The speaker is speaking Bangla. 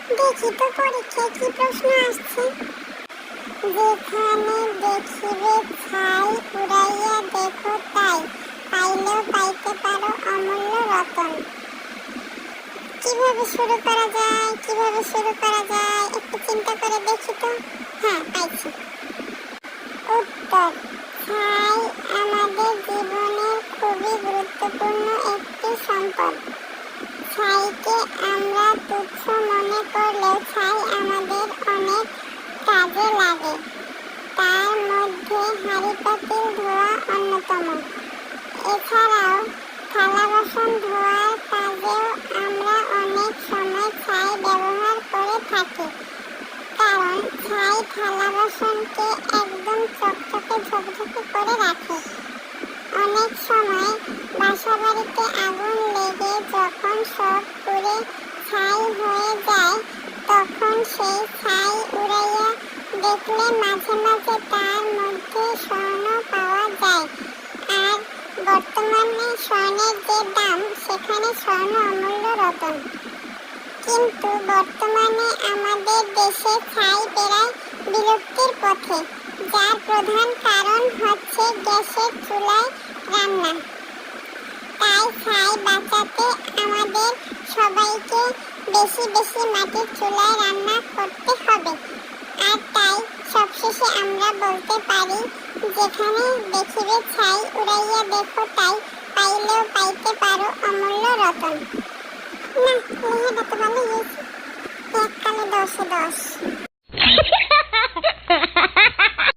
দেখি তো পরীক্ষায় কি প্রশ্ন আসছে। যেখানে দেখিবে ছাই উড়াইয়া দেখো তাই, পাইলেও পাইতে পারো অমূল্য রতন। কিভাবে শুরু করা যায়, কিভাবে শুরু করা যায় একটু চিন্তা করে দেখি তো। হ্যাঁ, পাইছি। উত্তর: ছাই আমাদের জীবনের খুবই গুরুত্বপূর্ণ একটি সম্পদ। ছাইকে আমরা তুচ্ছ মনে করলেও ছাই আমাদের অনেক কাজে লাগে। তার মধ্যে হাঁড়ি পাতিল ধোয়া অন্যতম। এছাড়াও থালা বাসন ধোয়ার কাজেও আমরা অনেক সময় ছাই ব্যবহার করে থাকি, কারণ ছাই থালা বাসনকে একদম চকচকে ঝকঝকে করে রাখে। অনেক সময় বাসাবাড়িতে আগুন লেগে যখন সব পুড়ে ছাই হয়ে যায়, তখন সেই ছাই উড়াইয়া দেখলে মাঝে মাঝে তার মধ্যে স্বর্ণ পাওয়া যায়। আর বর্তমানে স্বর্ণের যে দাম, সেখানে স্বর্ণ অমূল্য রতন। কিন্তু বর্তমানে আমাদের দেশে ছাই প্রায় বিলুপ্তির পথে, যার প্রধান কারণ হচ্ছে গ্যাসের চুলায় রান্না। তাই ছাই বাঁচাতে আমাদের সবাইকে বেশি বেশি মাটির চুলায় রান্না করতে হবে। আর তাই সবশেষে আমরা বলতে পারি, যেখানে দেখিবে ছাই উড়াইয়া দেখো তাই, পাইলেও পাইতে পারো অমূল্য রতন। না, লেখাটা তো ভালো হয়েছে। এককালে 10-এ 10।